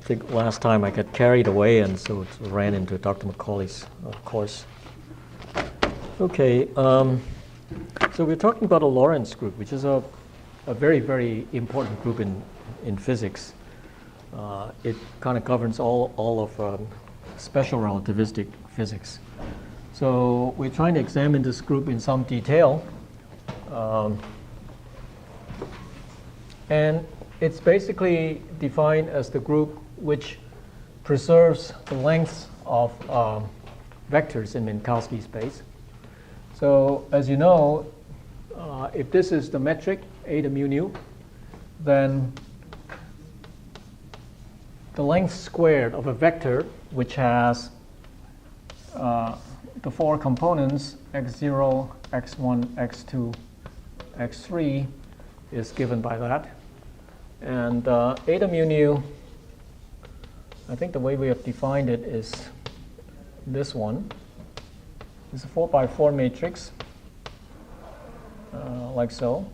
think last time I got carried away and so it ran into Dr. Macaulay's course. Okay, so we're talking about a Lorentz group, which is a very, very important group in physics. It kind of governs all of special relativistic physics. So we're trying to examine this group in some detail. And it's basically defined as the group which preserves the lengths of vectors in Minkowski space. So as you know, if this is the metric A to mu nu, then the length squared of a vector which has the four components x0, x1, x2, x3 is given by that. And A to mu nu, I think the way we have defined it is this one. It's a 4x4 matrix, like so.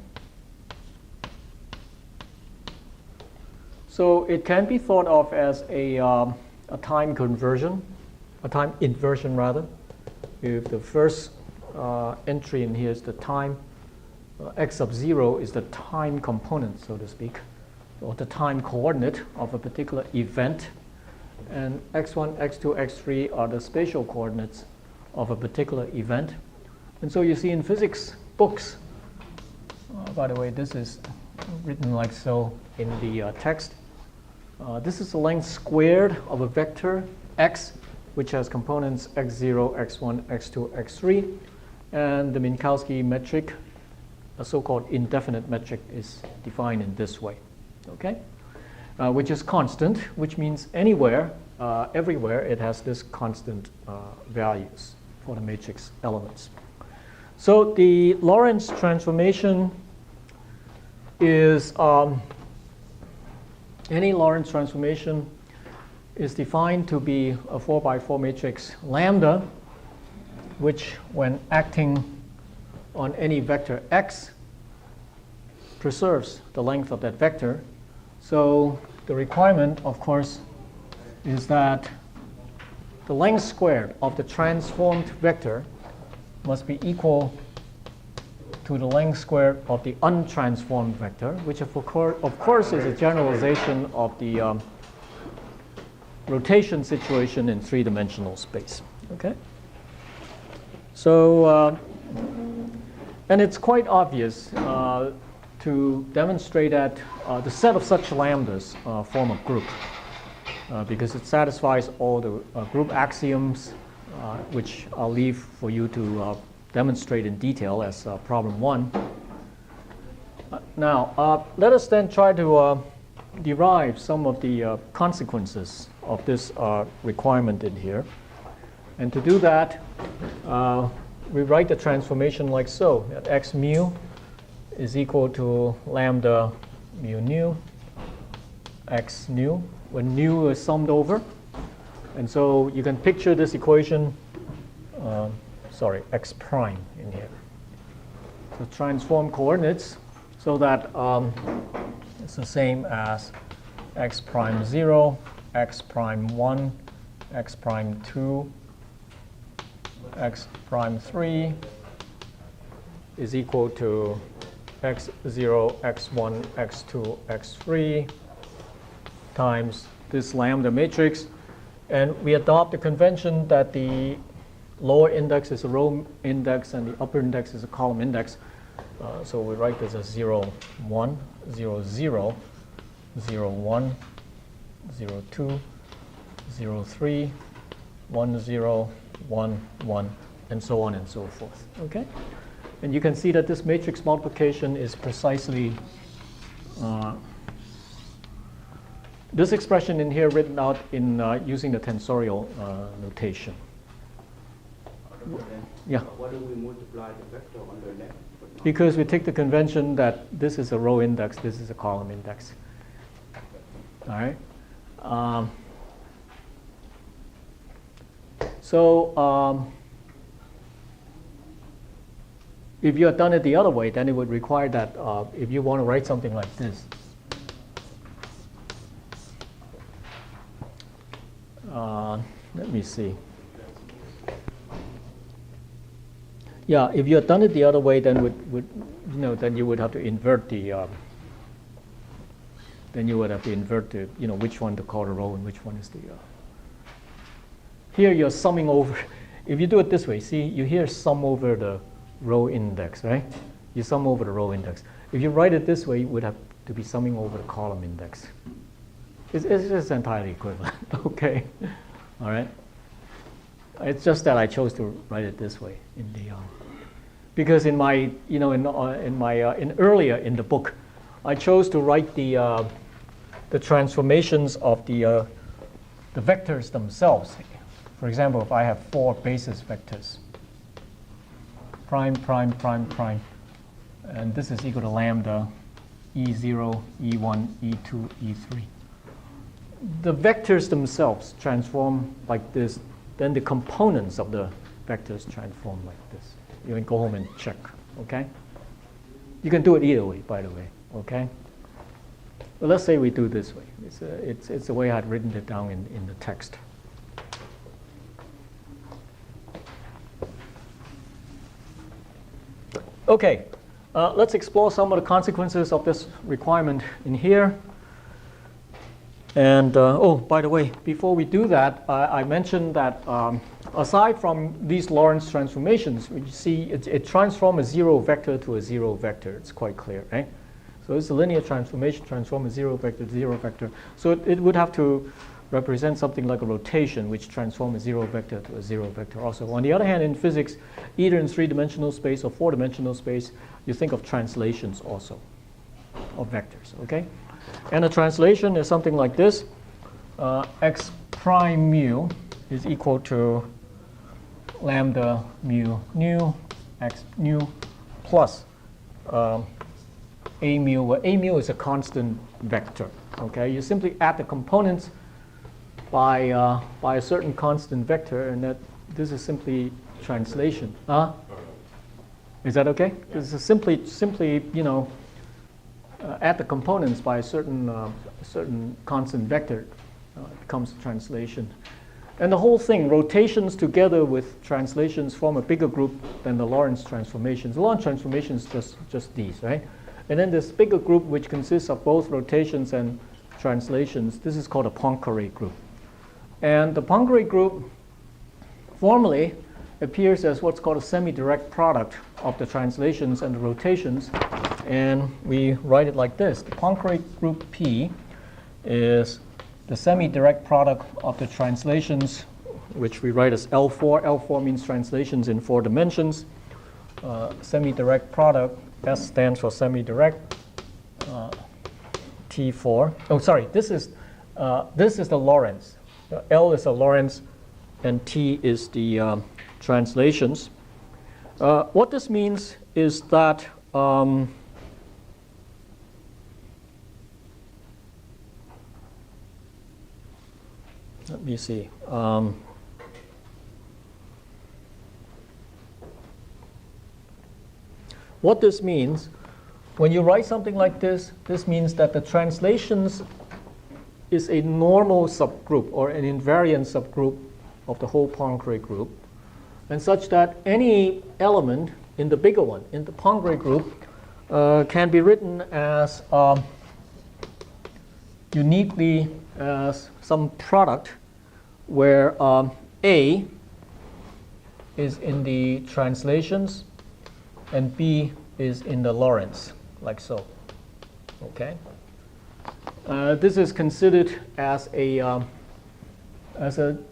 So it can be thought of as a time conversion, a time inversion rather. If the first entry in here is the time, x sub 0 is the time component, so to speak, or the time coordinate of a particular event, and x1, x2, x3 are the spatial coordinates of a particular event. And so you see in physics books, by the way, this is written like so in the text. This is the length squared of a vector x, which has components x0, x1, x2, x3. And the Minkowski metric, a so-called indefinite metric, is defined in this way, okay? Which is constant, which means anywhere, everywhere, it has this constant values for the matrix elements. So the Lorentz transformation is, any Lorentz transformation is defined to be a 4x4 matrix lambda, which when acting on any vector x preserves the length of that vector. So the requirement, of course, is that the length squared of the transformed vector must be equal to the length squared of the untransformed vector, which of course is a generalization of the rotation situation in three-dimensional space. Okay? So, and it's quite obvious to demonstrate that the set of such lambdas form a group because it satisfies all the group axioms, which I'll leave for you to demonstrate in detail as problem 1. Now, let us then try to derive some of the consequences of this requirement in here. And to do that, we write the transformation like so, that x mu is equal to lambda mu nu x nu, when nu is summed over. And so you can picture this equation, x prime in here. So transform coordinates so that it's the same as x prime 0, x prime 1, x prime 2, x prime 3 is equal to x0, x1, x2, x3 times this lambda matrix. And we adopt the convention that the lower index is a row index and the upper index is a column index. So we write this as 0, 1, 0, 0, 0, 1, 0, 2, 0, 3, 1, 0, 1, 1, and so on and so forth. Okay? And you can see that this matrix multiplication is precisely this expression in here written out in using the tensorial notation. Yeah. Why do we multiply the vector on the left? Because we take the convention that this is a row index, this is a column index. All right. If you had done it the other way, then it would require that if you want to write something like this, Let me see. Yeah, if you had done it the other way, then then you would have to invert the. Then you would have to invert the, which one to call the row and which one is the. Here you're summing over. If you do it this way, see, you here sum over the row index, right? You sum over the row index. If you write it this way, you would have to be summing over the column index. It's just entirely equivalent, okay? All right. It's just that I chose to write it this way in the because in my earlier in the book, I chose to write the transformations of the vectors themselves. For example, if I have 4 basis vectors, prime, prime, prime, prime, and this is equal to lambda E0, E1, E2, E3. The vectors themselves transform like this, then the components of the vectors transform like this. You can go home and check, okay? You can do it either way, by the way, okay? But let's say we do this way. It's the way I'd written it down in the text. Okay, let's explore some of the consequences of this requirement in here. And oh, by the way, before we do that, I mentioned that aside from these Lorentz transformations, you see it transforms a 0 vector to a 0 vector. It's quite clear, right? So it's a linear transformation, transform a 0 vector to 0 vector. So it would have to represent something like a rotation, which transforms a 0 vector to a 0 vector also. On the other hand, in physics, either in 3-dimensional space or 4-dimensional space, you think of translations also of vectors, okay? And a translation is something like this. X prime mu is equal to lambda mu nu x nu plus a mu, where a mu is a constant vector, okay? You simply add the components by a certain constant vector, and that this is simply translation. Is that okay? This is simply add the components by a certain constant vector. It becomes a translation. And the whole thing, rotations together with translations, form a bigger group than the Lorentz transformations. The Lorentz transformations just these, right? And then this bigger group, which consists of both rotations and translations, this is called a Poincare group. And the Poincare group formally appears as what's called a semi-direct product of the translations and the rotations. And we write it like this. The Poincare group P is the semi-direct product of the translations, which we write as L4. L4 means translations in 4 dimensions. Semi-direct product, S stands for semi-direct. T4. Oh, sorry. This is the Lorentz. L is the Lorentz, and T is the translations. What this means is that let me see. What this means, when you write something like this, this means that the translations is a normal subgroup or an invariant subgroup of the whole Poincare group, and such that any element in the bigger one, in the Poincare group, can be written as uniquely as some product where A is in the translations and B is in the Lorentz, like so. Okay. This is considered as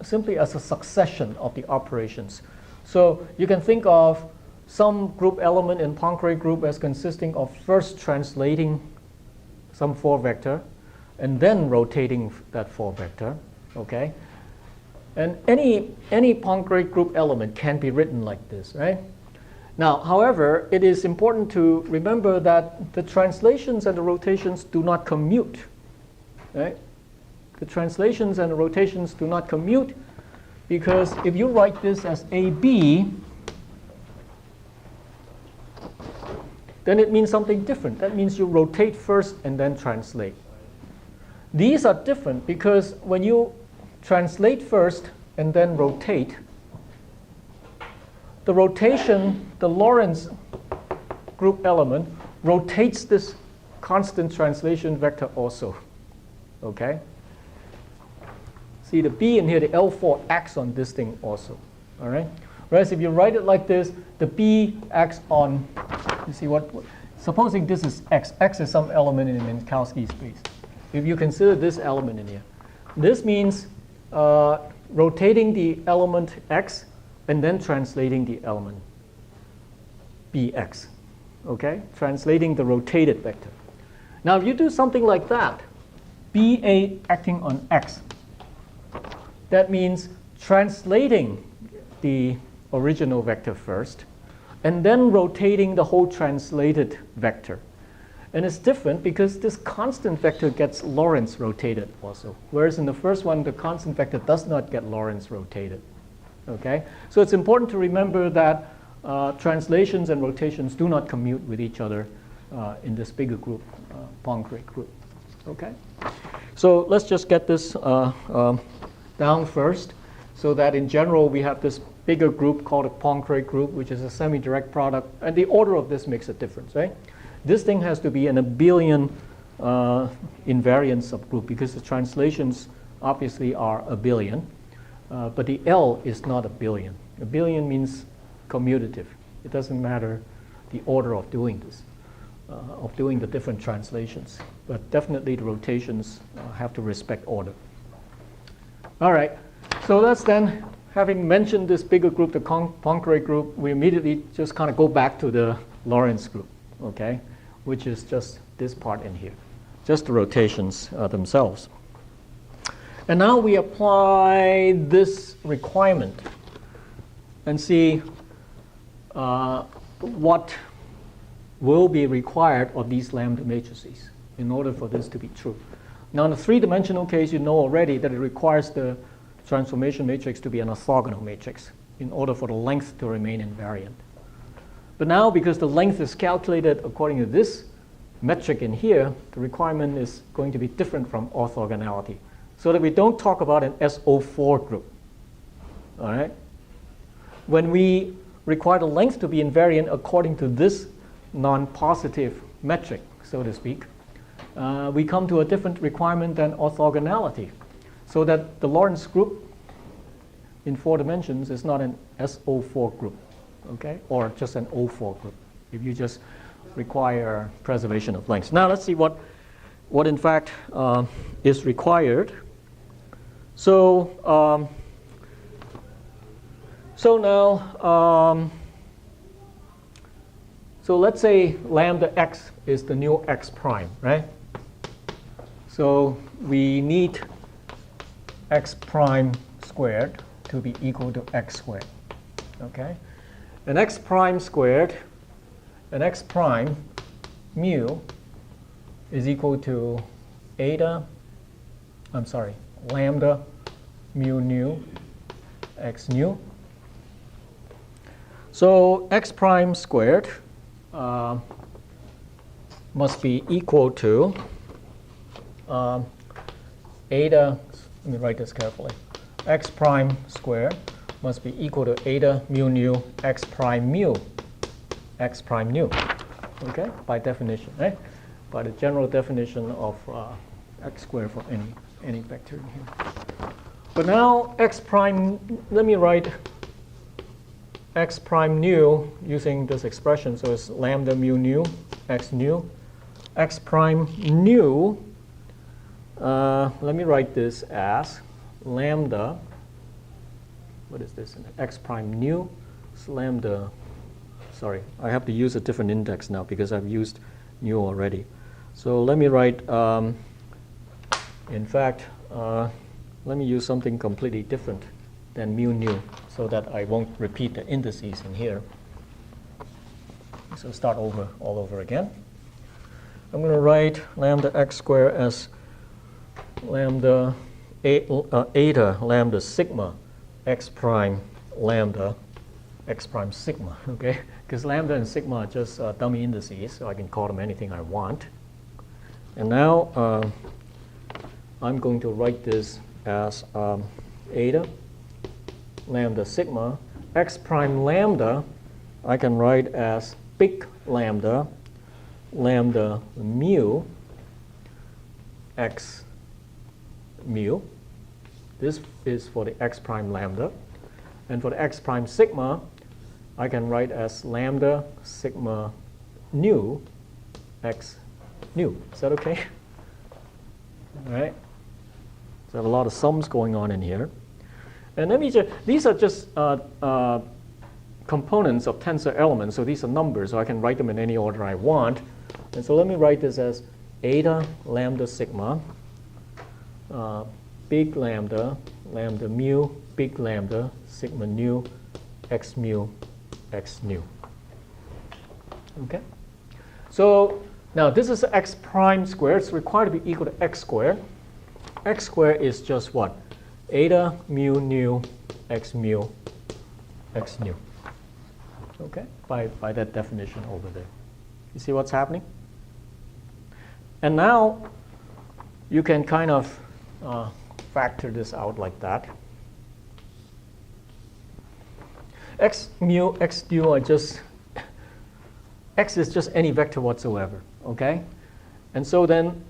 simply as a succession of the operations. So you can think of some group element in Poincare group as consisting of first translating some 4 vector and then rotating that 4 vector. Okay. And any Poincare group element can be written like this, right? Now, however, it is important to remember that the translations and the rotations do not commute, right? The translations and the rotations do not commute because if you write this as AB, then it means something different. That means you rotate first and then translate. These are different because when you translate first and then rotate, the rotation, the Lorentz group element rotates this constant translation vector also. Okay? See the B in here, the L4 acts on this thing also. All right? Whereas if you write it like this, the B acts on, you see what, supposing this is X. X is some element in Minkowski space. If you consider this element in here, this means rotating the element X and then translating the element Bx. Okay? Translating the rotated vector. Now if you do something like that, BA acting on X, that means translating the original vector first and then rotating the whole translated vector. And it's different because this constant vector gets Lorentz rotated also, whereas in the first one the constant vector does not get Lorentz rotated. Okay? So it's important to remember that translations and rotations do not commute with each other in this bigger group, Poincare group. Okay? So let's just get this down first, so that in general we have this bigger group called a Poincare group, which is a semi-direct product, and the order of this makes a difference, right? This thing has to be an abelian invariant subgroup because the translations obviously are abelian, but the L is not abelian. Abelian means commutative. It doesn't matter the order of doing this, of doing the different translations, but definitely the rotations have to respect order. All right, so let's then, having mentioned this bigger group, the Poincare group, we immediately just kind of go back to the Lorentz group, okay, which is just this part in here, just the rotations themselves. And now we apply this requirement and see what will be required of these lambda matrices in order for this to be true. Now in the three-dimensional case, you know already that it requires the transformation matrix to be an orthogonal matrix in order for the length to remain invariant. But now, because the length is calculated according to this metric in here, the requirement is going to be different from orthogonality, so that we don't talk about an SO4 group. All right? When we require the length to be invariant according to this non-positive metric, so to speak, we come to a different requirement than orthogonality, so that the Lorentz group in 4 dimensions is not an SO4 group, okay, or just an O4 group, if you just require preservation of lengths. Now let's see what in fact is required. So now so let's say lambda x is the new x prime, right? So we need x prime squared to be equal to x squared, okay? And x prime squared and x prime mu is equal to lambda mu nu x nu. So x prime squared must be equal to eta, let me write this carefully, x prime squared must be equal to eta mu nu x prime nu, okay, by definition, right? By the general definition of x squared for any vector in here. But now x prime, let me write x prime nu using this expression, so it's lambda mu nu x nu. X prime nu, let me write this as lambda, what is this? X prime nu is lambda, sorry, I have to use a different index now because I've used nu already. So let me write, in fact, let me use something completely different than mu nu so that I won't repeat the indices in here. So start all over again. I'm going to write lambda x squared as lambda eta lambda sigma x prime lambda x prime sigma, okay? Because lambda and sigma are just dummy indices, so I can call them anything I want. And now I'm going to write this as eta lambda sigma. X prime lambda I can write as big lambda lambda mu x mu. This is for the x prime lambda. And for the x prime sigma, I can write as lambda sigma nu x nu. Is that okay? All right. So I have a lot of sums going on in here. And let me just, these are just components of tensor elements. So these are numbers, so I can write them in any order I want. And so let me write this as eta lambda sigma, big lambda, lambda mu, big lambda, sigma nu, x mu, x nu. Okay? So now this is x prime squared. It's required to be equal to x squared. X squared is just what? Eta mu nu x mu x nu. Okay? By that definition over there. You see what's happening? And now you can kind of factor this out like that. X mu, x nu are just, x is just any vector whatsoever, okay? And so then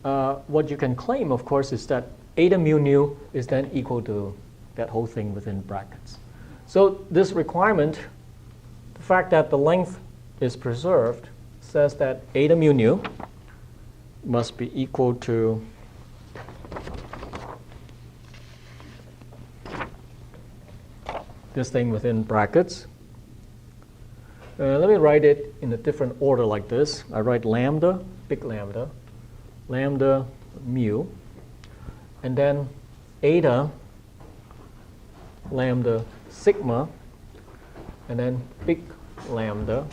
what you can claim, of course, is that eta mu nu is then equal to that whole thing within brackets. So this requirement, the fact that the length is preserved, says that eta mu nu must be equal to this thing within brackets. Let me write it in a different order like this. I write lambda, big lambda, lambda mu, and then eta lambda sigma, and then big lambda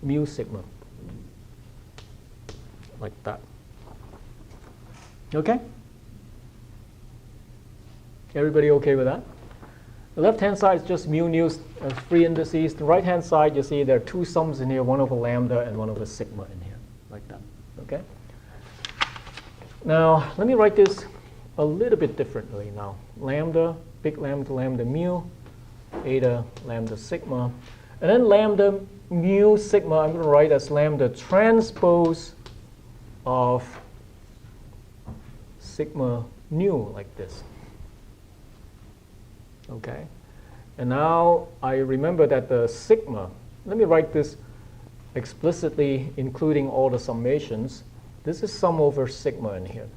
mu sigma, like that. Okay? Everybody okay with that? The left-hand side is just mu nu free indices. The right-hand side, you see there are two sums in here, one over lambda and one over sigma in here, like that. Okay? Now, let me write this a little bit differently now. Lambda, big lambda, lambda mu, eta lambda sigma. And then lambda mu sigma, I'm going to write as lambda transpose of sigma nu, like this. Okay, and now I remember that the sigma, let me write this explicitly including all the summations. This is sum over sigma in here,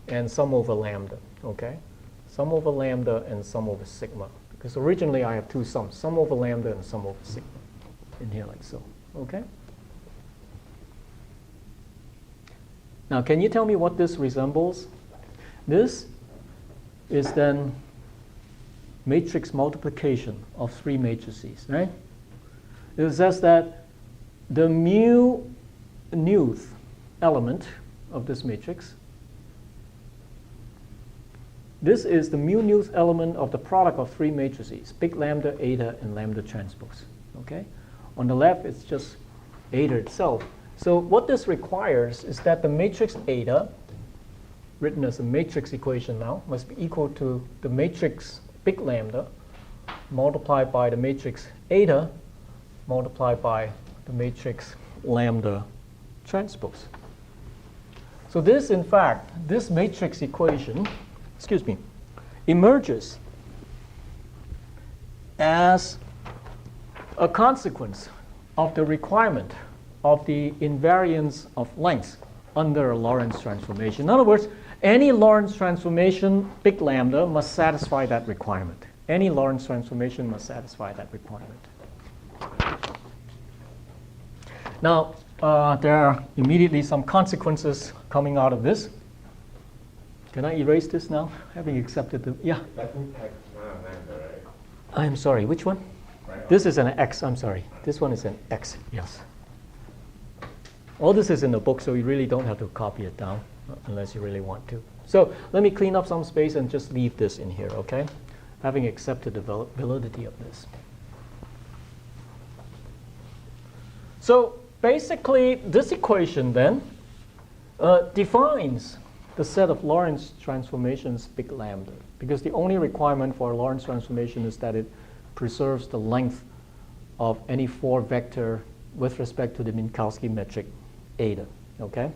and sum over lambda, okay? Sum over lambda and sum over sigma, because originally I have two sums, sum over lambda and sum over sigma in here like so, okay? Now can you tell me what this resembles? This is then matrix multiplication of three matrices, right? It says that the mu nuth element of this matrix, this is the mu nuth element of the product of three matrices, big lambda, eta, and lambda transpose, okay? On the left, it's just eta itself. So what this requires is that the matrix eta, written as a matrix equation now, must be equal to the matrix big lambda multiplied by the matrix eta multiplied by the matrix lambda transpose. So this, in fact, this matrix equation, emerges as a consequence of the requirement of the invariance of length under a Lorentz transformation. In other words, any Lorentz transformation, big lambda, must satisfy that requirement. Any Lorentz transformation must satisfy that requirement. Now, there are immediately some consequences coming out of this. Can I erase this now, having accepted the, yeah? That impacts lambda, right? I'm sorry, which one? Right. This is an x, I'm sorry. This one is an x, yes. All this is in the book, so you really don't have to copy it down unless you really want to. So let me clean up some space and just leave this in here, okay? Having accepted the validity of this. So basically, this equation then defines the set of Lorentz transformations big lambda, because the only requirement for a Lorentz transformation is that it preserves the length of any 4 vector with respect to the Minkowski metric eta. Okay?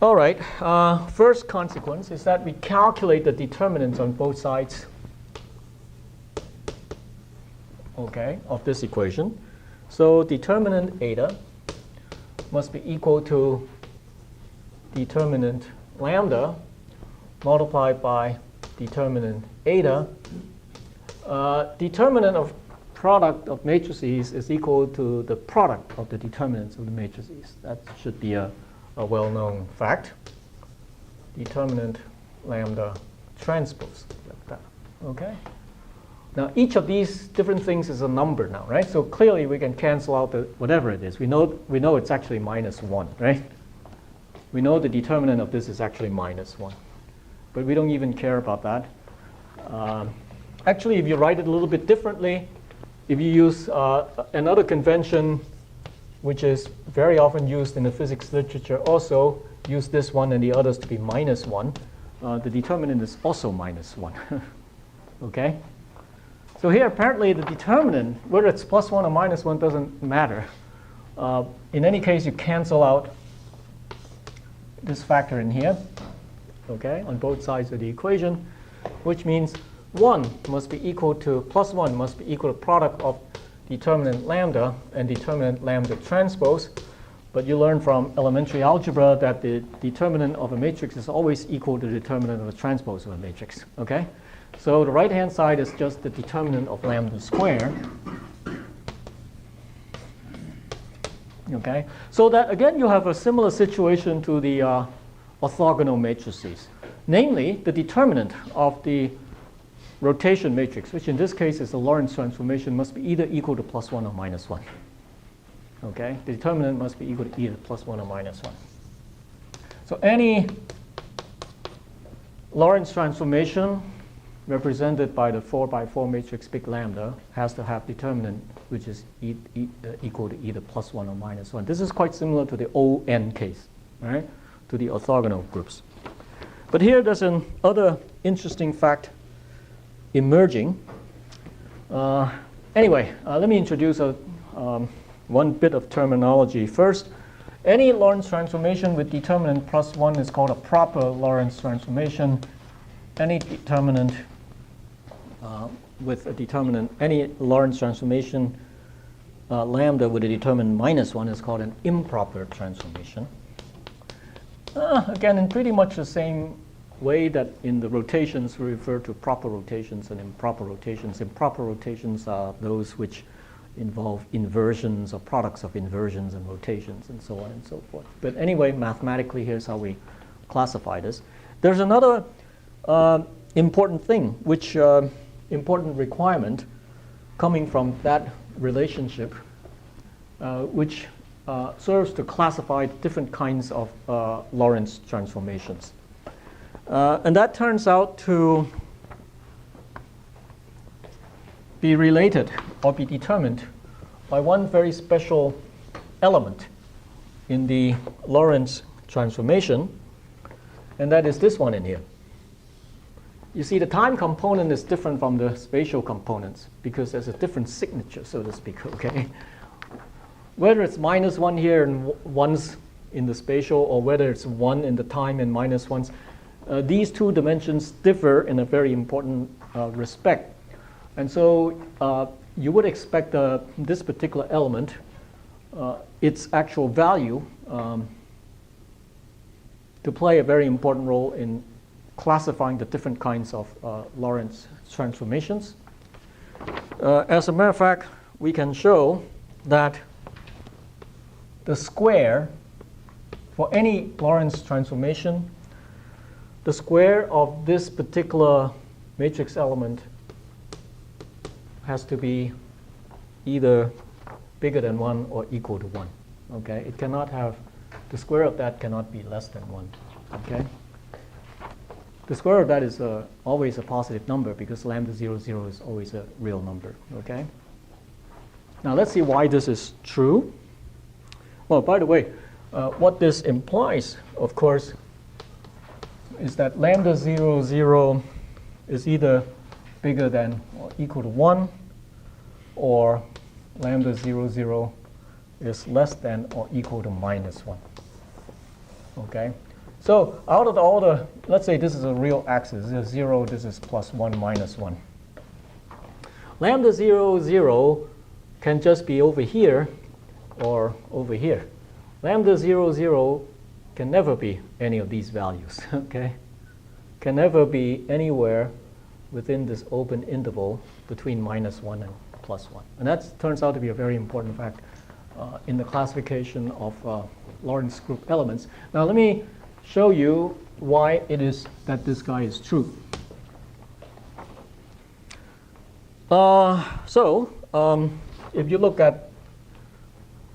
All right. First consequence is that we calculate the determinants on both sides, okay, of this equation. So determinant eta must be equal to determinant lambda multiplied by determinant eta. Determinant of product of matrices is equal to the product of the determinants of the matrices. That should be a well-known fact. Determinant lambda transpose, like that. Okay? Now, each of these different things is a number now, right? So clearly we can cancel out the whatever it is. We know it's actually -1, right? We know the determinant of this is actually -1. But we don't even care about that. Actually, if you write it a little bit differently, if you use another convention, which is very often used in the physics literature, also use this one and the others to be -1, the determinant is also -1. Okay? So here, apparently, the determinant, whether it's +1 or -1, doesn't matter. In any case, you cancel out this factor in here, okay, on both sides of the equation, which means 1 must be equal to, +1 must be equal to product of determinant lambda and determinant lambda transpose. But you learn from elementary algebra that the determinant of a matrix is always equal to the determinant of a transpose of a matrix. Okay? So the right-hand side is just the determinant of lambda squared. Okay? So that, again, you have a similar situation to the orthogonal matrices. Namely, the determinant of the rotation matrix, which in this case is the Lorentz transformation, must be either equal to +1 or -1. Okay? The determinant must be equal to either +1 or -1. So any Lorentz transformation represented by the 4x4 matrix big lambda has to have determinant which is equal to either +1 or -1. This is quite similar to the ON case, right? To the orthogonal groups. But here there's another interesting fact emerging. Anyway, let me introduce one bit of terminology. First, any Lorentz transformation with determinant +1 is called a proper Lorentz transformation. Any determinant with a determinant, any Lorentz transformation lambda with a determinant -1 is called an improper transformation. Again, in pretty much the same way that in the rotations we refer to proper rotations and improper rotations. Improper rotations are those which involve inversions or products of inversions and rotations and so on and so forth. But anyway, mathematically, here's how we classify this. There's another important thing, which important requirement coming from that relationship, which serves to classify different kinds of Lorentz transformations. And that turns out to be related or be determined by one very special element in the Lorentz transformation, and that is this one in here. You see, the time component is different from the spatial components because there's a different signature, so to speak, okay? Whether it's -1 here and 1s in the spatial, or whether it's 1 in the time and -1s, these two dimensions differ in a very important respect. And so you would expect this particular element, its actual value, to play a very important role in classifying the different kinds of Lorentz transformations. As a matter of fact, we can show that the square for any Lorentz transformation, the square of this particular matrix element has to be either bigger than 1 or equal to 1. Okay? It cannot have, the square of that cannot be less than 1. Okay? The square of that is always a positive number because lambda 0, 0 is always a real number. Okay? Now let's see why this is true. Well, by the way, what this implies, of course, is that lambda 0, 0 is either bigger than or equal to 1, or lambda 0, 0 is less than or equal to minus 1. Okay? So out of all the, let's say this is a real axis. This is 0, this is plus 1, minus 1. Lambda 0, 0 can just be over here or over here. Lambda 0, 0 can never be any of these values, okay? Can never be anywhere within this open interval between minus 1 and plus 1. And that turns out to be a very important fact in the classification of Lorentz group elements. Now let me show you why it is that this guy is true. If you look at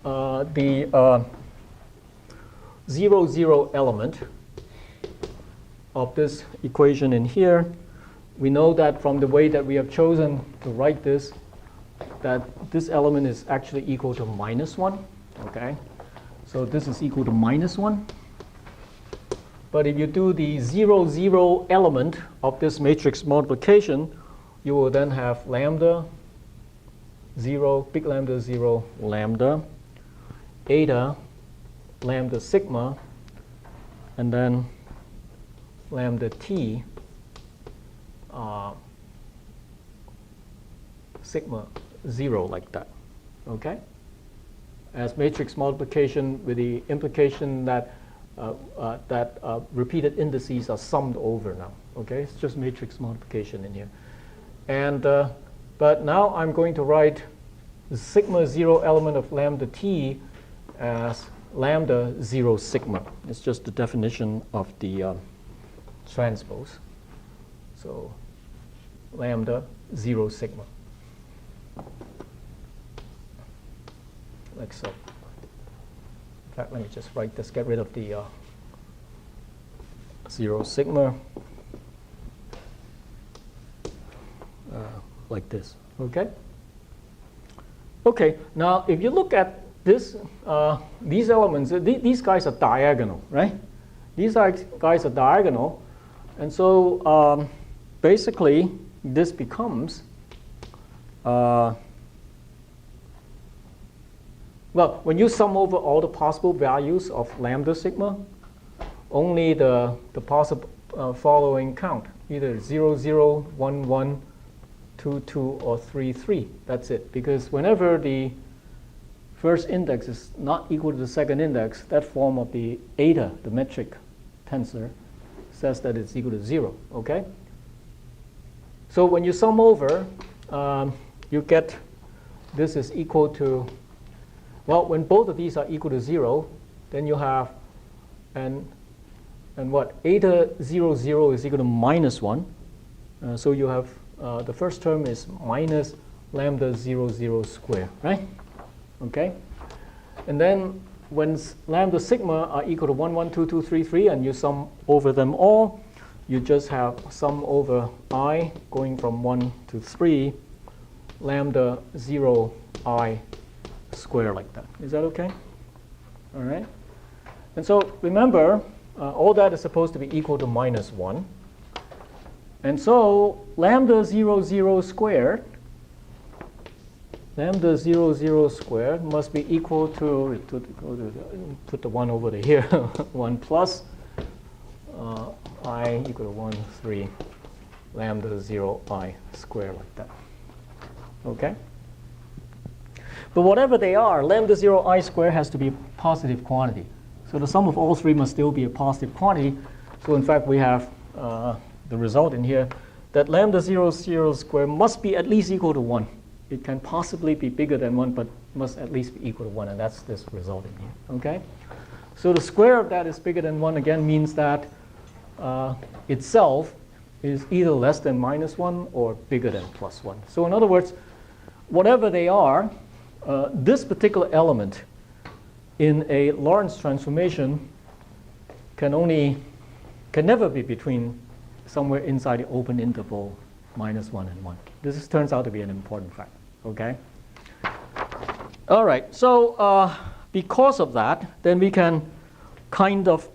the 0, 0 element of this equation in here, we know that from the way that we have chosen to write this, that this element is actually equal to minus 1. Okay? So this is equal to minus 1. But if you do the 0, 0 element of this matrix multiplication, you will then have lambda 0, big lambda 0, lambda, eta, lambda sigma, and then lambda t, sigma 0 like that. Okay? As matrix multiplication with the implication that repeated indices are summed over now. Okay? It's just matrix multiplication in here. And but now I'm going to write the sigma 0 element of lambda t as lambda 0 sigma. It's just the definition of the transpose. So lambda 0 sigma. Like so. In fact, let me just write this, get rid of the 0 sigma. Like this. Okay? Okay, now if you look at this, these elements, these guys are diagonal, right? These guys are diagonal. And so basically, this becomes, well, when you sum over all the possible values of lambda sigma, only the possible following count, either 0, 0, 1, 1, 2, 2, or 3, 3. That's it. Because whenever the first index is not equal to the second index, that form of the eta, the metric tensor, says that it's equal to 0. Okay? So when you sum over, you get this is equal to, well, when both of these are equal to 0, then you have, and what? Eta 0, 0 is equal to minus 1. So you have the first term is minus lambda 0, 0 squared, right? Okay? And then when lambda sigma are equal to 1, 1, 2, 2, 3, 3, and you sum over them all, you just have sum over I going from 1 to 3, lambda 0 I squared like that. Is that okay? All right? And so remember, all that is supposed to be equal to minus 1. And so lambda 0, 0 squared, lambda 0, 0 squared must be equal to put the 1 over to here, 1 plus I equal to 1, 3, lambda 0 I squared like that. Okay? But whatever they are, lambda 0 I squared has to be a positive quantity. So the sum of all three must still be a positive quantity. So in fact, we have the result in here that lambda 0, 0 squared must be at least equal to 1. It can possibly be bigger than 1, but must at least be equal to 1, and that's this result in here. Okay? So the square of that is bigger than 1 again means that itself is either less than minus 1 or bigger than plus 1. So in other words, whatever they are, this particular element in a Lorentz transformation can never be between somewhere inside the open interval minus 1 and 1. This turns out to be an important fact. Okay? All right. So because of that, then we can kind of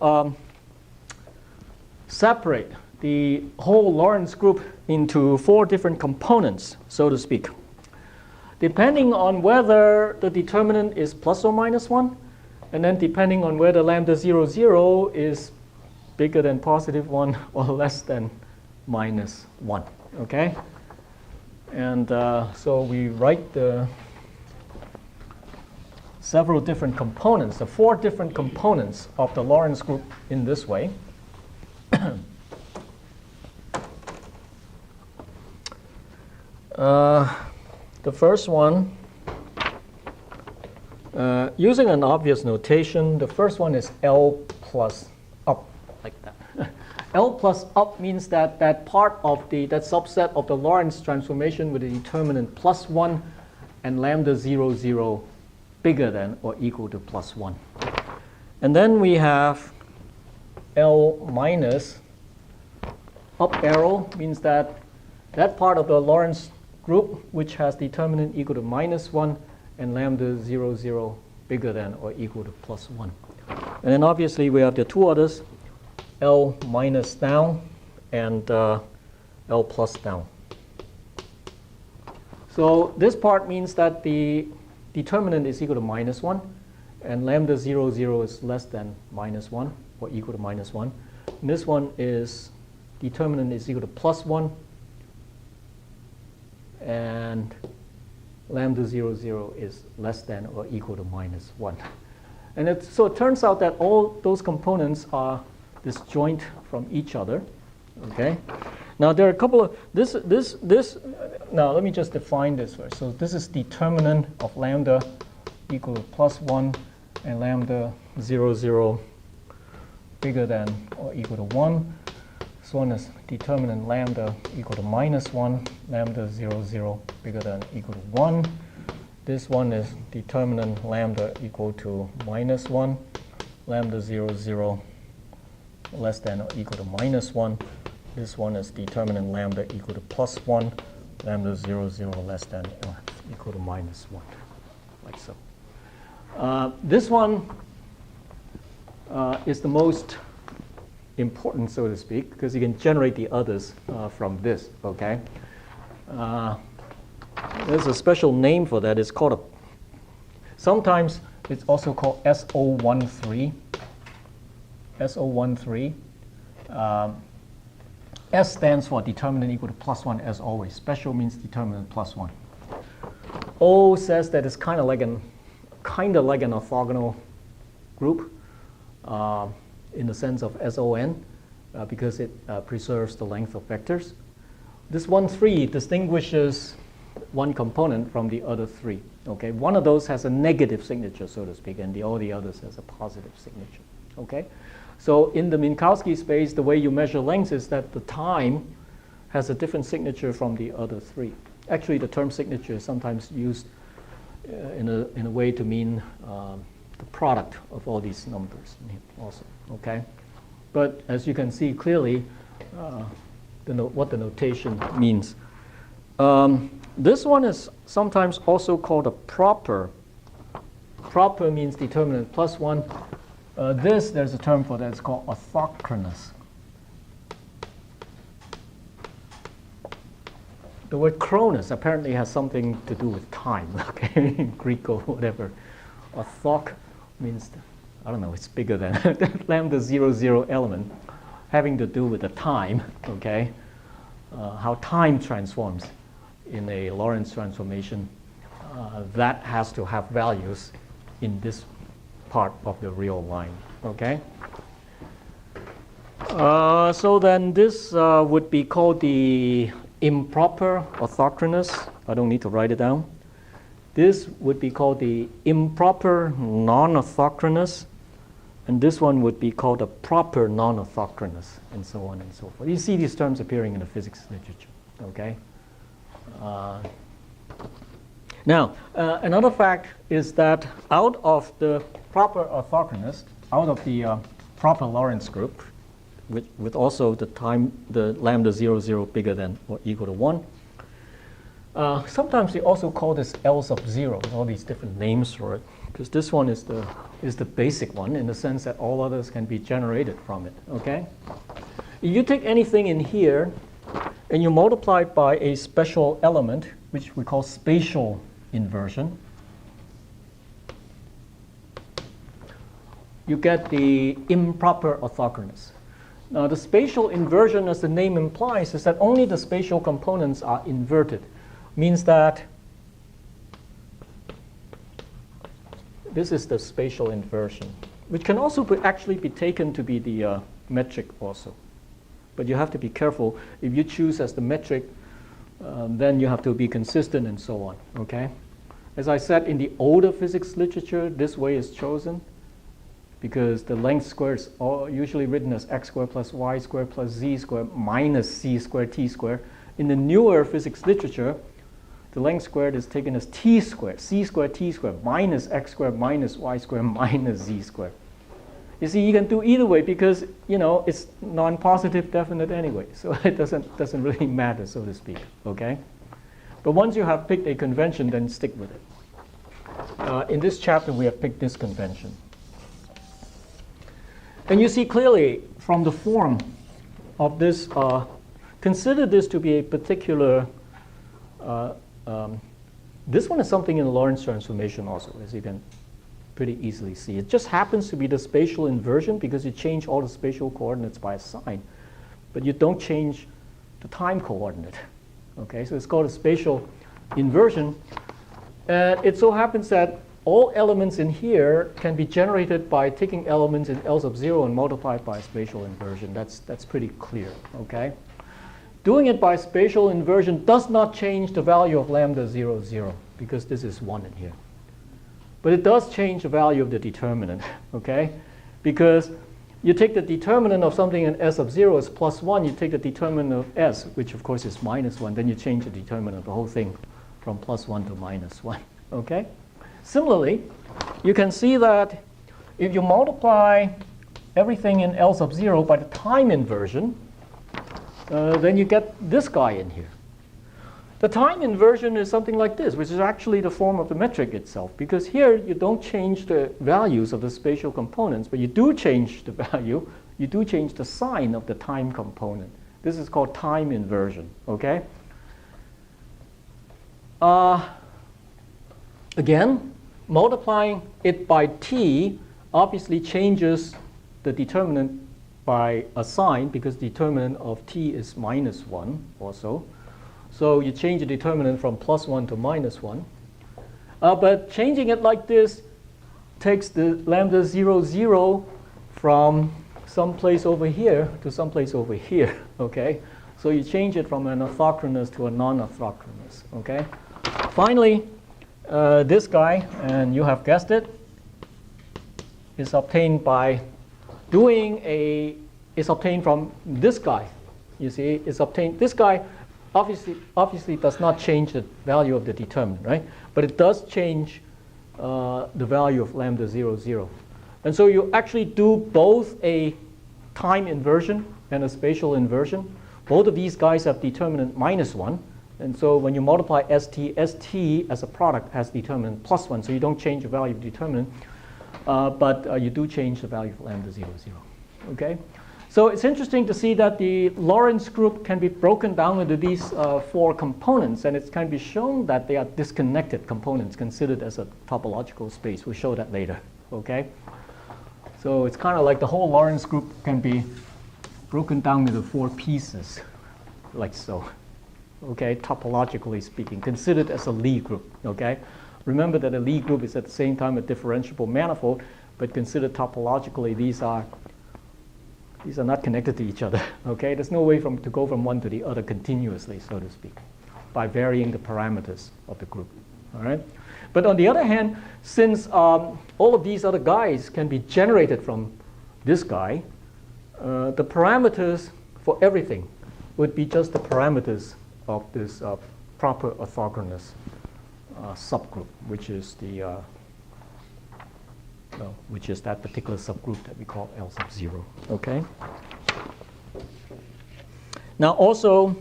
separate the whole Lorentz group into 4 different components, so to speak. Depending on whether the determinant is plus or minus 1, and then depending on whether lambda 0, 0 is bigger than positive 1 or less than minus 1, okay? And so we write the several different components, the 4 different components of the Lorentz group in this way. The first one, using an obvious notation, the first one is L plus up, like that. L plus up means that that part of that subset of the Lorentz transformation with the determinant plus 1 and lambda 0, 0 bigger than or equal to plus 1. And then we have L minus up arrow means that that part of the Lorentz group which has determinant equal to minus 1 and lambda 0, 0 bigger than or equal to plus 1. And then obviously we have the 2 others, L minus down and L plus down. So this part means that the determinant is equal to minus 1 and lambda 0, 0 is less than minus 1 or equal to minus 1. And this one is determinant is equal to plus 1 and lambda 0, 0 is less than or equal to minus 1. And so it turns out that all those components are disjoint from each other. Okay. Now there are a couple of now let me just define this first. So this is determinant of lambda equal to plus 1 and lambda 0, 0 bigger than or equal to 1. This one is determinant lambda equal to minus 1, lambda 0, 0 bigger than equal to 1. This one is determinant lambda equal to minus 1, lambda 0, 0 less than or equal to minus 1. This one is determinant lambda equal to plus 1, lambda 0, 0 less than or equal to minus 1, like so. This one is the most important, so to speak, because you can generate the others from this, okay? There's a special name for that. It's called sometimes it's also called SO13. SO13. S stands for determinant equal to plus 1 as always. Special means determinant plus 1. O says that it's kind of like an orthogonal group in the sense of SON because it preserves the length of vectors. This 1,3 distinguishes one component from the other 3. Okay, one of those has a negative signature, so to speak, and all the others has a positive signature. Okay. So in the Minkowski space, the way you measure length is that the time has a different signature from the other 3. Actually, the term signature is sometimes used in a way to mean the product of all these numbers also. Okay, but as you can see clearly, what the notation means. This one is sometimes also called a proper. Proper means determinant plus 1. There's a term for that. It's called orthochronous. The word chronos apparently has something to do with time, okay, in Greek or whatever. Orthoch means, I don't know, it's bigger than lambda 0, 0 element, having to do with the time, okay, how time transforms in a Lorentz transformation. That has to have values in this part of the real line, okay? So then this would be called the improper orthochronous. I don't need to write it down. This would be called the improper non-orthochronous, and this one would be called a proper non-orthochronous, and so on and so forth. You see these terms appearing in the physics literature, okay? Now, another fact is that out of the proper orthochronous, out of the proper Lorentz group, with also the lambda 0, 0 bigger than or equal to 1, sometimes we also call this L sub 0, all these different names for it. because this one is the basic one in the sense that all others can be generated from it, okay? If you take anything in here and you multiply it by a special element, which we call spatial inversion, you get the improper orthogonalness. Now, the spatial inversion, as the name implies, is that only the spatial components are inverted. Means that this is the spatial inversion, which can also actually be taken to be the metric also. But you have to be careful. If you choose as the metric, then you have to be consistent and so on, okay? As I said, in the older physics literature, this way is chosen because the length squared is usually written as x squared plus y squared plus z squared minus c squared t squared. In the newer physics literature, the length squared is taken as t squared, c squared t squared minus x squared minus y squared minus z squared. You see, you can do either way because, you know, it's non-positive definite anyway, so it doesn't really matter, so to speak, okay? But once you have picked a convention, then stick with it. In this chapter, we have picked this convention. And you see clearly from the form of this, consider this to be a particular, this one is something in the Lorentz transformation also, as you can pretty easily see. It just happens to be the spatial inversion because you change all the spatial coordinates by a sign, but you don't change the time coordinate. Okay, so it's called a spatial inversion. And it so happens that all elements in here can be generated by taking elements in L sub 0 and multiplied by spatial inversion. That's pretty clear, okay? Doing it by spatial inversion does not change the value of lambda 0, 0, because this is 1 in here. But it does change the value of the determinant, okay? Because you take the determinant of something in S sub 0 as plus 1, you take the determinant of S, which of course is minus 1, then you change the determinant of the whole thing from plus 1 to minus 1, okay? Similarly, you can see that if you multiply everything in L sub 0 by the time inversion, then you get this guy in here. The time inversion is something like this, which is actually the form of the metric itself, because here you don't change the values of the spatial components, but you do change the value, you do change the sign of the time component. This is called time inversion, okay? Again, multiplying it by t obviously changes the determinant by a sign, because the determinant of t is minus 1 also. So you change the determinant from plus 1 to minus 1. But changing it like this takes the lambda 0, 0 from someplace over here to someplace over here, okay? So you change it from an orthogonalness to a non-orthogonalness, okay? Finally, this guy, and you have guessed it, is obtained by is obtained from this guy. You see, it's obtained, this guy obviously does not change the value of the determinant, right? But it does change the value of lambda 0, 0. And so you actually do both a time inversion and a spatial inversion. Both of these guys have determinant minus 1. And so when you multiply ST as a product has determinant plus 1. So you don't change the value of determinant, but you do change the value of lambda 0, 0. Okay? So it's interesting to see that the Lorentz group can be broken down into these 4 components, and it can be shown that they are disconnected components considered as a topological space. We'll show that later, okay? So it's kind of like the whole Lorentz group can be broken down into 4 pieces, like so, okay, topologically speaking, considered as a Lie group, okay? Remember that a Lie group is at the same time a differentiable manifold, but considered topologically, these are not connected to each other, okay? There's no way to go from one to the other continuously, so to speak, by varying the parameters of the group, all right? But on the other hand, since all of these other guys can be generated from this guy, the parameters for everything would be just the parameters of this proper orthogonalness subgroup, which is that particular subgroup that we call L sub 0, okay? Now also,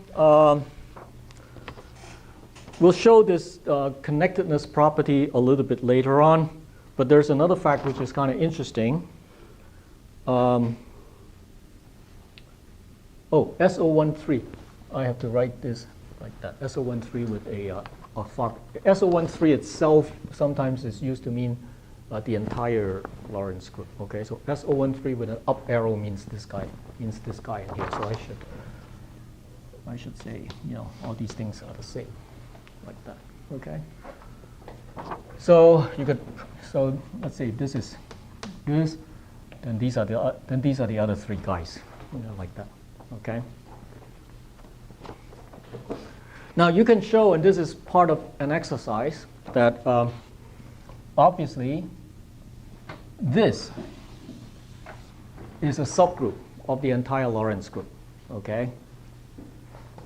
we'll show this connectedness property a little bit later on, But there's another fact which is kind of interesting. SO13. I have to write this like that. SO13 with a thought. SO13 itself sometimes is used to mean the entire Lorentz group. Okay, so SO13 with an up arrow means this guy in here. So I should say, all these things are the same, like that. Okay. So let's say this is this, then these are the other three guys, like that. Okay. Now you can show, and this is part of an exercise, that obviously this is a subgroup of the entire Lorentz group. Okay.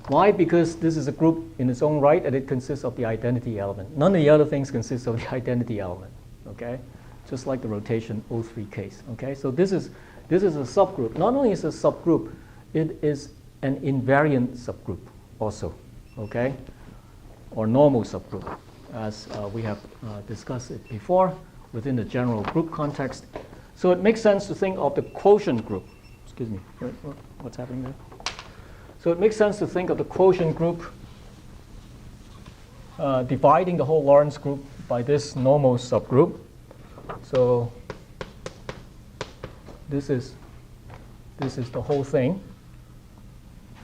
Why? Because this is a group in its own right, and it consists of the identity element. None of the other things consist of the identity element. Okay, just like the rotation O3 case. Okay, so this is a subgroup. Not only is it a subgroup, it is an invariant subgroup also. Okay, or normal subgroup, as we have discussed it before within the general group context. So it makes sense to think of the quotient group. Excuse me. What's happening there? So it makes sense to think of the quotient group dividing the whole Lorentz group by this normal subgroup. So this is the whole thing.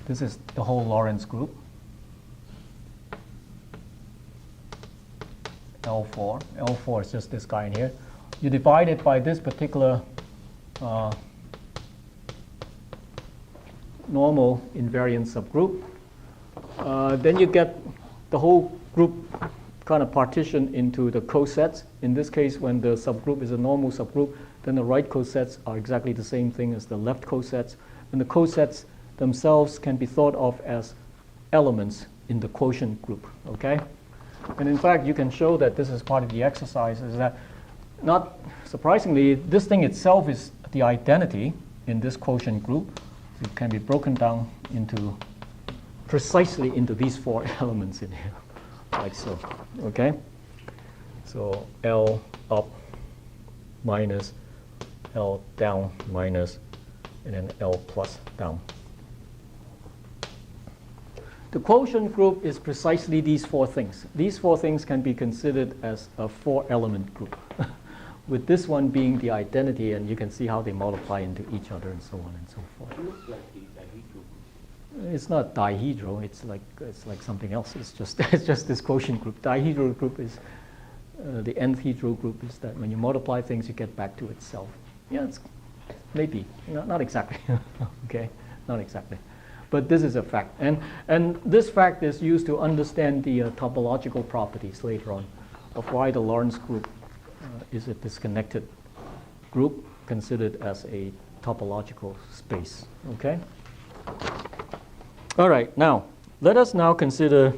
This is the whole Lorentz group. L4. L4 is just this guy in here. You divide it by this particular normal invariant subgroup. Then you get the whole group kind of partitioned into the cosets. In this case, when the subgroup is a normal subgroup, then the right cosets are exactly the same thing as the left cosets. And the cosets themselves can be thought of as elements in the quotient group. Okay? And in fact, you can show that this is part of the exercise, is that not surprisingly, this thing itself is the identity in this quotient group. It can be broken down into precisely into these four elements in here, like so. Okay? So L up minus L down minus, and then L plus down. The quotient group is precisely these four things. These four things can be considered as a four-element group, with this one being the identity, and you can see how they multiply into each other and so on and so forth. It looks like the dihedral group. It's not dihedral. It's like something else. It's just this quotient group. Dihedral group is the nth hedral group is that when you multiply things, you get back to itself. Yeah, it's maybe not exactly. Okay, not exactly. But this is a fact, and this fact is used to understand the topological properties later on of why the Lorentz group is a disconnected group considered as a topological space. Okay. All right. Now let us now consider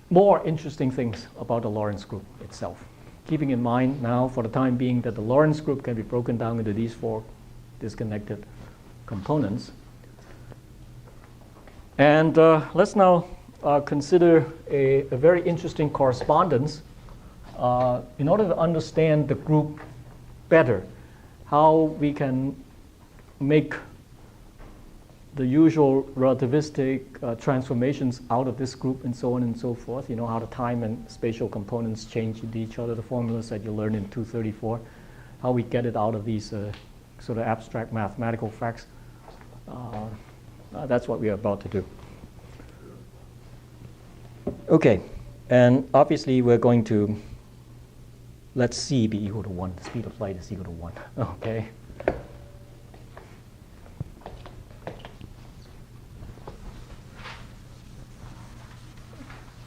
more interesting things about the Lorentz group itself. Keeping in mind now, for the time being, that the Lorentz group can be broken down into these four disconnected components. And let's now consider a very interesting correspondence in order to understand the group better, how we can make the usual relativistic transformations out of this group and so on and so forth. You know how the time and spatial components change into each other, the formulas that you learned in 234, how we get it out of these sort of abstract mathematical facts. That's what we are about to do. Okay, and obviously we're going to let c be equal to 1. The speed of light is equal to 1. Okay.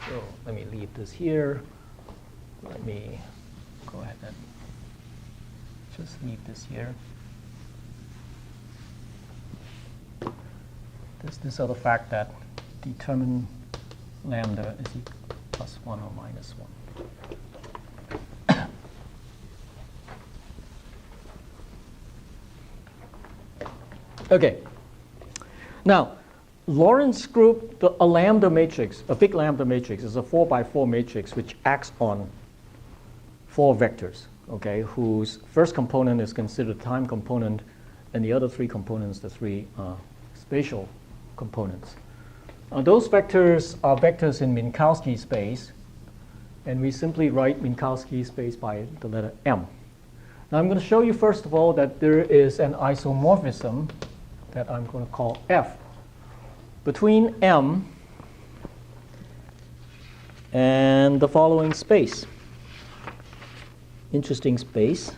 So let me leave this here. Let me go ahead and just leave this here. This other fact that determine lambda is equal to plus 1 or minus 1. Okay. Now, Lorentz group, a lambda matrix, a big lambda matrix, is a 4 by 4 matrix which acts on 4 vectors, okay, whose first component is considered time component, and the other 3 components, the 3 spatial components. Those vectors are vectors in Minkowski space, and we simply write Minkowski space by the letter M. Now I'm going to show you first of all that there is an isomorphism that I'm going to call F between M and the following space. Interesting space.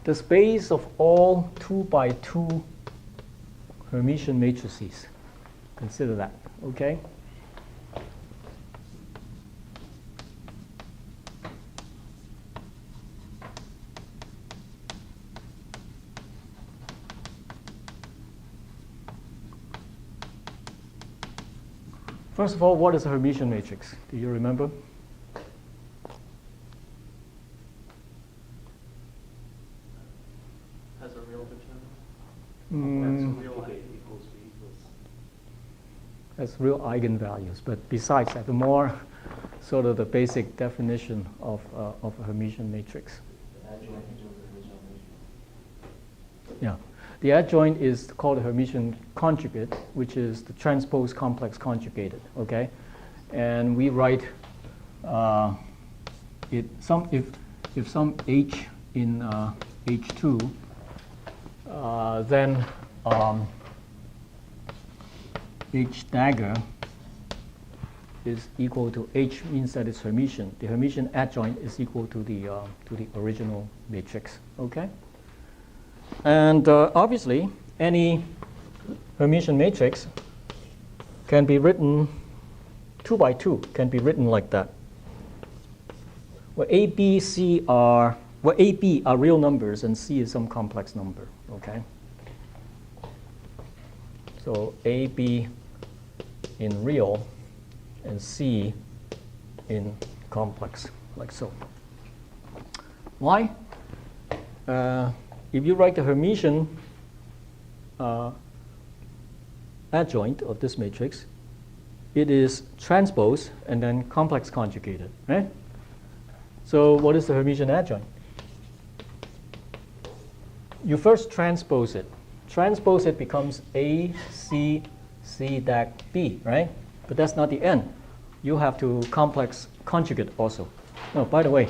The space of all 2 by 2 Hermitian matrices. Consider that, okay? First of all, what is a Hermitian matrix? Do you remember? Has a real determinant? Has real eigenvalues, but besides that, the more sort of the basic definition of a Hermitian matrix. Yeah. The adjoint is called a Hermitian conjugate, which is the transpose complex conjugated, okay? And we write if some h in H2, then H dagger is equal to H means that it's Hermitian. The Hermitian adjoint is equal to the original matrix, okay? And obviously, any Hermitian matrix can be written 2 by 2, can be written like that. Where A, B, C are, where A, B are real numbers and C is some complex number, okay? So A, B in real and C in complex, like so. Why? If you write the Hermitian adjoint of this matrix, it is transpose and then complex conjugated, right? So what is the Hermitian adjoint? You first transpose it. Transpose it becomes A, C, C dag B, right? But that's not the end. You have to complex conjugate also. No, by the way,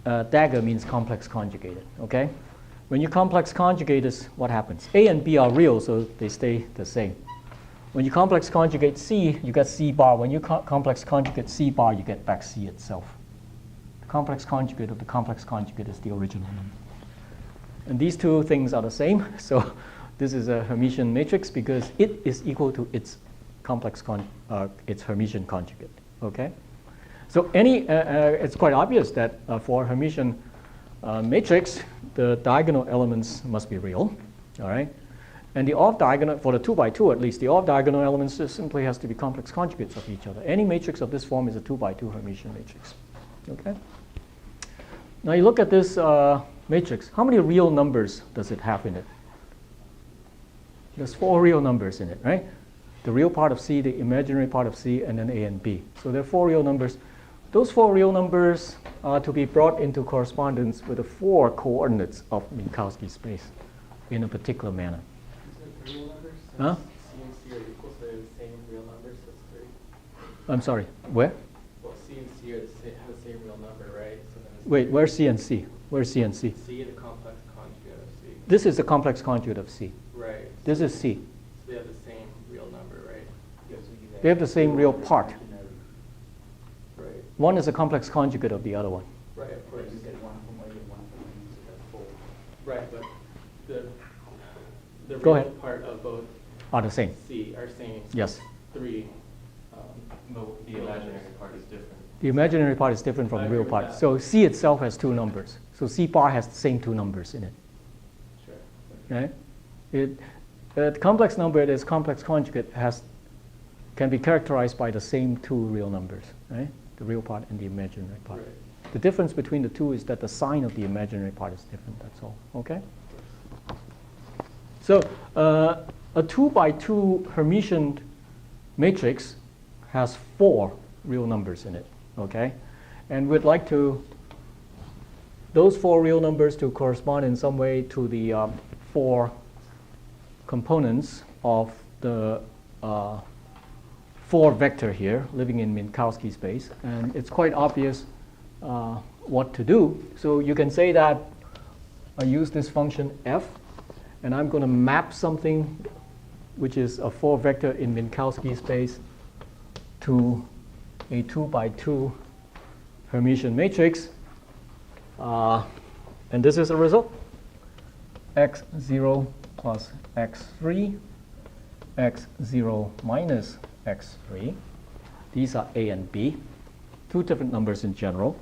dagger means complex conjugated, okay? When you complex conjugate this, what happens? A and B are real, so they stay the same. When you complex conjugate C, you get C bar. When you complex conjugate C bar, you get back C itself. The complex conjugate of the complex conjugate is the original number. And these two things are the same, so this is a Hermitian matrix because it is equal to its its Hermitian conjugate, okay? So it's quite obvious that for a Hermitian matrix, the diagonal elements must be real, all right? And the off-diagonal, for the 2 by 2 at least, the off-diagonal elements just simply has to be complex conjugates of each other. Any matrix of this form is a 2 by 2 Hermitian matrix, okay? Now you look at this matrix. How many real numbers does it have in it? There's 4 real numbers in it, right? The real part of C, the imaginary part of C, and then A and B. So there are 4 real numbers. Those 4 real numbers are to be brought into correspondence with the 4 coordinates of Minkowski space in a particular manner. Is it real numbers? Huh? C and C are equal, so they're the same real numbers, so it's 3. I'm sorry, where? Well, C and C are have the same real number, right? So then it's Wait, where's C and C? Where's C and C? C, the complex conjugate of C. This is the complex conjugate of C. Right. This is C. So they have the same real number, right? They have the same real part. Right. One is a complex conjugate of the other one. Right, of course. You get one from A and one from B, so that's 4. Right, but the Go real ahead. part of both Are the same. C are same. Yes. 3. No, the imaginary part is different. The imaginary part is different from I the real agree with part. that. So C itself has 2 numbers. So C bar has the same 2 numbers in it. Sure. Right? The complex number that is complex conjugate can be characterized by the same 2 real numbers, right? The real part and the imaginary part. Right. The difference between the two is that the sign of the imaginary part is different, that's all, okay? So A 2 by 2 Hermitian matrix has 4 real numbers in it, okay? And we'd like those 4 real numbers to correspond in some way to the 4 components of the 4 vector here living in Minkowski space. And it's quite obvious what to do. So you can say that I use this function f, and I'm going to map something which is a 4 vector in Minkowski space to a 2 by 2 Hermitian matrix. And this is a result. x0 plus x3, x0 minus x3. These are a and b, 2 different numbers in general.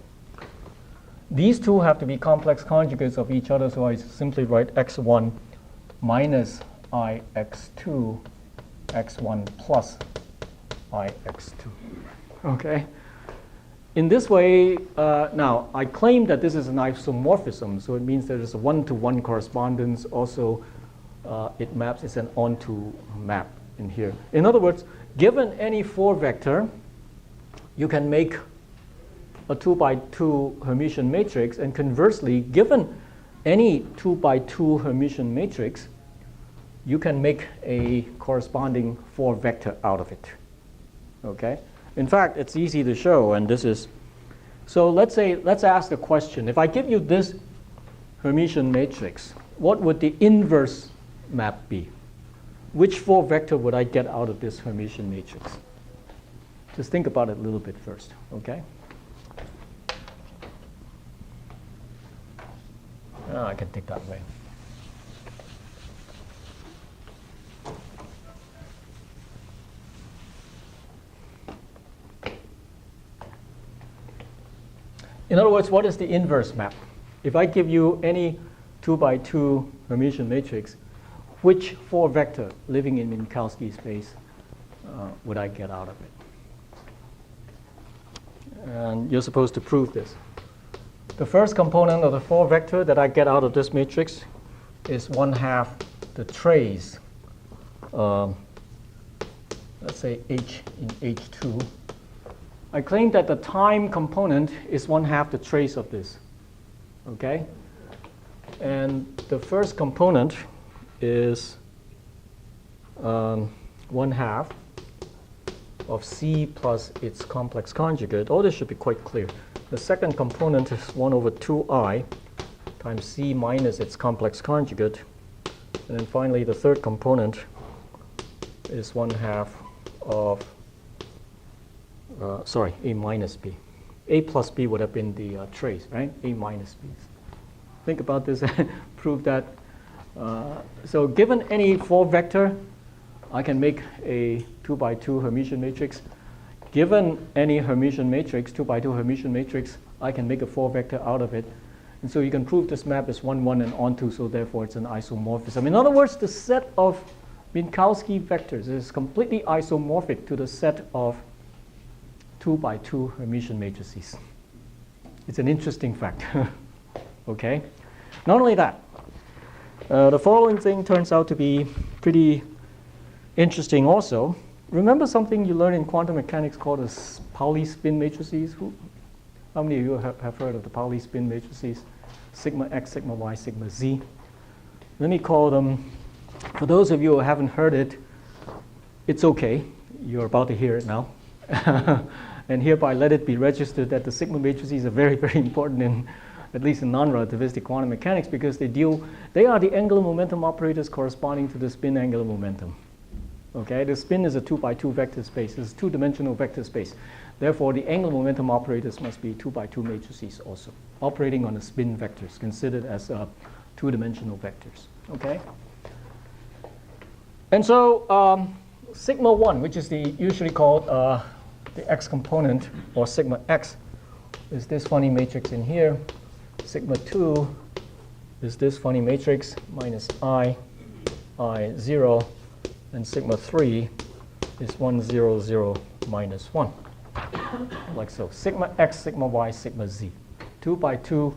These two have to be complex conjugates of each other, so I simply write x1 minus ix2, x1 plus ix2. Okay? In this way, now, I claim that this is an isomorphism, so it means there is a one-to-one correspondence. Also, it maps, it's an onto map in here. In other words, given any 4 vector, you can make a 2 by 2 Hermitian matrix, and conversely, given any 2 by 2 Hermitian matrix, you can make a corresponding 4 vector out of it. Okay? In fact, it's easy to show, and this is, so let's ask the question. If I give you this Hermitian matrix, what would the inverse map be? Which 4 vector would I get out of this Hermitian matrix? Just think about it a little bit first, okay? I can take that way. In other words, what is the inverse map? If I give you any 2 by 2 Hermitian matrix, which 4 vector living in Minkowski space would I get out of it? And you're supposed to prove this. The first component of the 4 vector that I get out of this matrix is 1/2 the trace, let's say h in h2. I claim that the time component is 1/2 the trace of this, okay? And the first component is 1/2 of c plus its complex conjugate. Oh, this should be quite clear. The second component is 1/2i times c minus its complex conjugate. And then finally, the third component is 1/2 of, a minus b. A plus b would have been the trace, right? A minus b. Think about this, prove that. So given any 4 vector, I can make a 2 by 2 Hermitian matrix. Given any Hermitian matrix, 2 by 2 Hermitian matrix, I can make a 4 vector out of it. And so you can prove this map is 1, 1, and onto, so therefore it's an isomorphism. In other words, the set of Minkowski vectors is completely isomorphic to the set of 2 by 2 Hermitian matrices. It's an interesting fact. Okay? Not only that, the following thing turns out to be pretty interesting also. Remember something you learned in quantum mechanics called as Pauli spin matrices? How many of you have heard of the Pauli spin matrices? Sigma x, sigma y, sigma z. Let me call them, for those of you who haven't heard it, it's okay. You're about to hear it now. And hereby let it be registered that the sigma matrices are very, very important in, at least in non-relativistic quantum mechanics, because they are the angular momentum operators corresponding to the spin angular momentum. Okay, the spin is a 2 by 2 vector space. It's a 2-dimensional vector space. Therefore, the angular momentum operators must be 2 by 2 matrices also, operating on the spin vectors, considered as 2-dimensional vectors. Okay. And so sigma 1, which is usually called the x component, or sigma x, is this funny matrix in here. Sigma 2 is this funny matrix minus I0. And sigma 3 is 1, 0, 0, minus 1. Like so. Sigma x, sigma y, sigma z. 2 by 2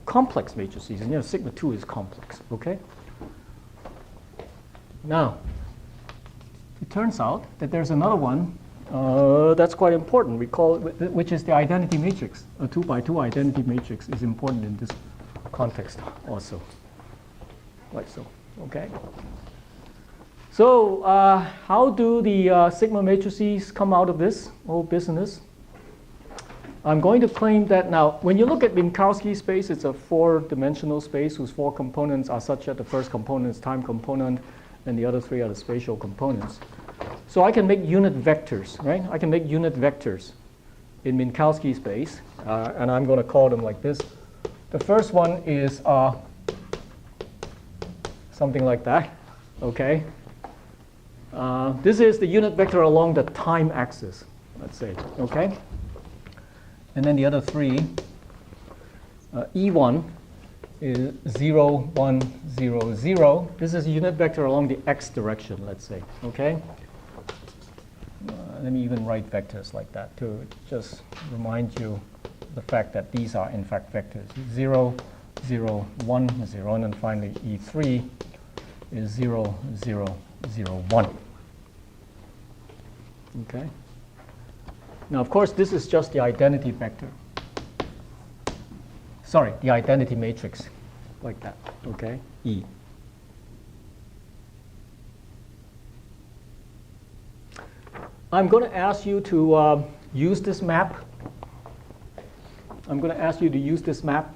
complex matrices. And sigma 2 is complex. Okay? Now, it turns out that there's another one that's quite important. We call it, which is the identity matrix. A 2 by 2 identity matrix is important in this context also. Like so, okay? So how do the sigma matrices come out of this whole business? I'm going to claim that now, when you look at Minkowski space, it's a 4-dimensional space whose 4 components are such that the first component is time component, and the other 3 are the spatial components. So I can make unit vectors, right? I can make unit vectors in Minkowski space, and I'm going to call them like this. The first one is something like that, okay? This is the unit vector along the time axis, let's say, okay? And then the other 3, E1 is 0, 1, 0, 0. This is a unit vector along the x direction, let's say, okay? Let me even write vectors like that to just remind you the fact that these are in fact vectors. 0, 0, 1, 0, and then finally E3 is 0, 0, 0, 1. Okay? Now, of course, this is just the identity vector. Sorry, the identity matrix, like that, okay? E. I'm going to ask you to use this map. I'm going to ask you to use this map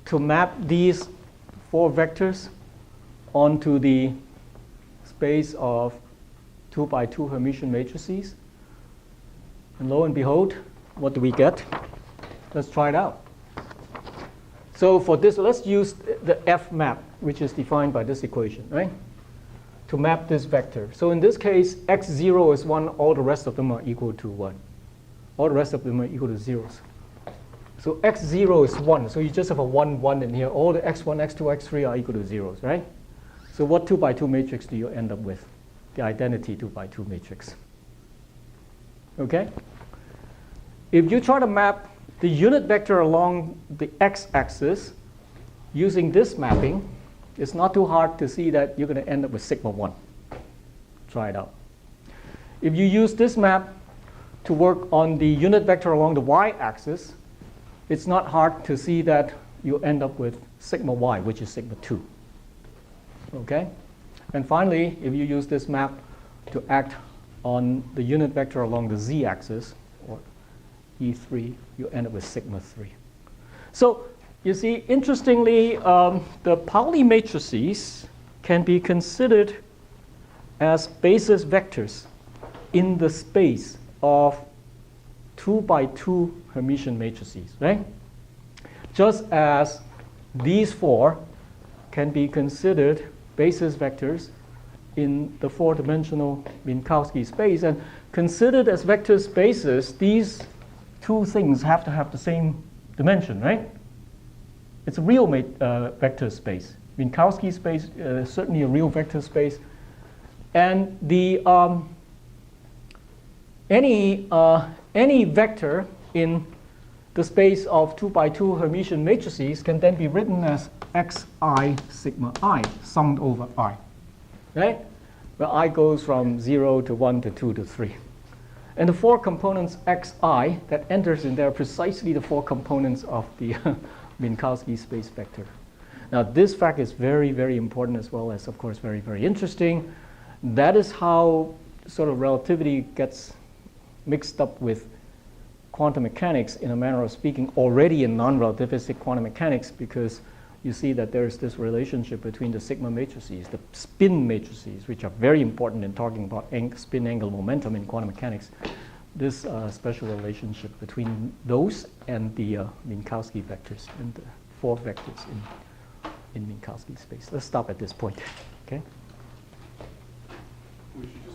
to map these 4 vectors onto the space of 2 by 2 Hermitian matrices. And lo and behold, what do we get? Let's try it out. So for this, let's use the F map, which is defined by this equation, right? To map this vector. So in this case, x0 is 1, all the rest of them are equal to 1. All the rest of them are equal to zeros. So x0 is 1, so you just have a 1, 1 in here. All the x1, x2, x3 are equal to zeros, right? So what 2 by 2 matrix do you end up with? The identity 2 by 2 matrix. Okay? If you try to map the unit vector along the x-axis using this mapping, it's not too hard to see that you're going to end up with sigma 1. Try it out. If you use this map to work on the unit vector along the y-axis, it's not hard to see that you end up with sigma y, which is sigma 2. Okay? And finally, if you use this map to act on the unit vector along the z-axis, or E3, you end up with sigma 3. So you see, interestingly, the Pauli matrices can be considered as basis vectors in the space of 2 by 2 Hermitian matrices, right? Just as these 4 can be considered basis vectors in the 4-dimensional Minkowski space. And considered as vector spaces, these 2 things have to have the same dimension, right? It's a real vector space. Minkowski space is certainly a real vector space. And the any vector in the space of 2 by 2 Hermitian matrices can then be written as xi sigma I summed over I, right? Where I goes from 0 to 1 to 2 to 3. And the 4 components xi that enters in there are precisely the 4 components of the Minkowski space vector. Now this fact is very, very important, as well as, of course, very, very interesting. That is how sort of relativity gets mixed up with quantum mechanics, in a manner of speaking, already in non-relativistic quantum mechanics, because you see that there's this relationship between the sigma matrices, the spin matrices, which are very important in talking about spin angular momentum in quantum mechanics. This special relationship between those and the Minkowski vectors, and the 4 vectors in Minkowski space. Let's stop at this point. Okay? We should just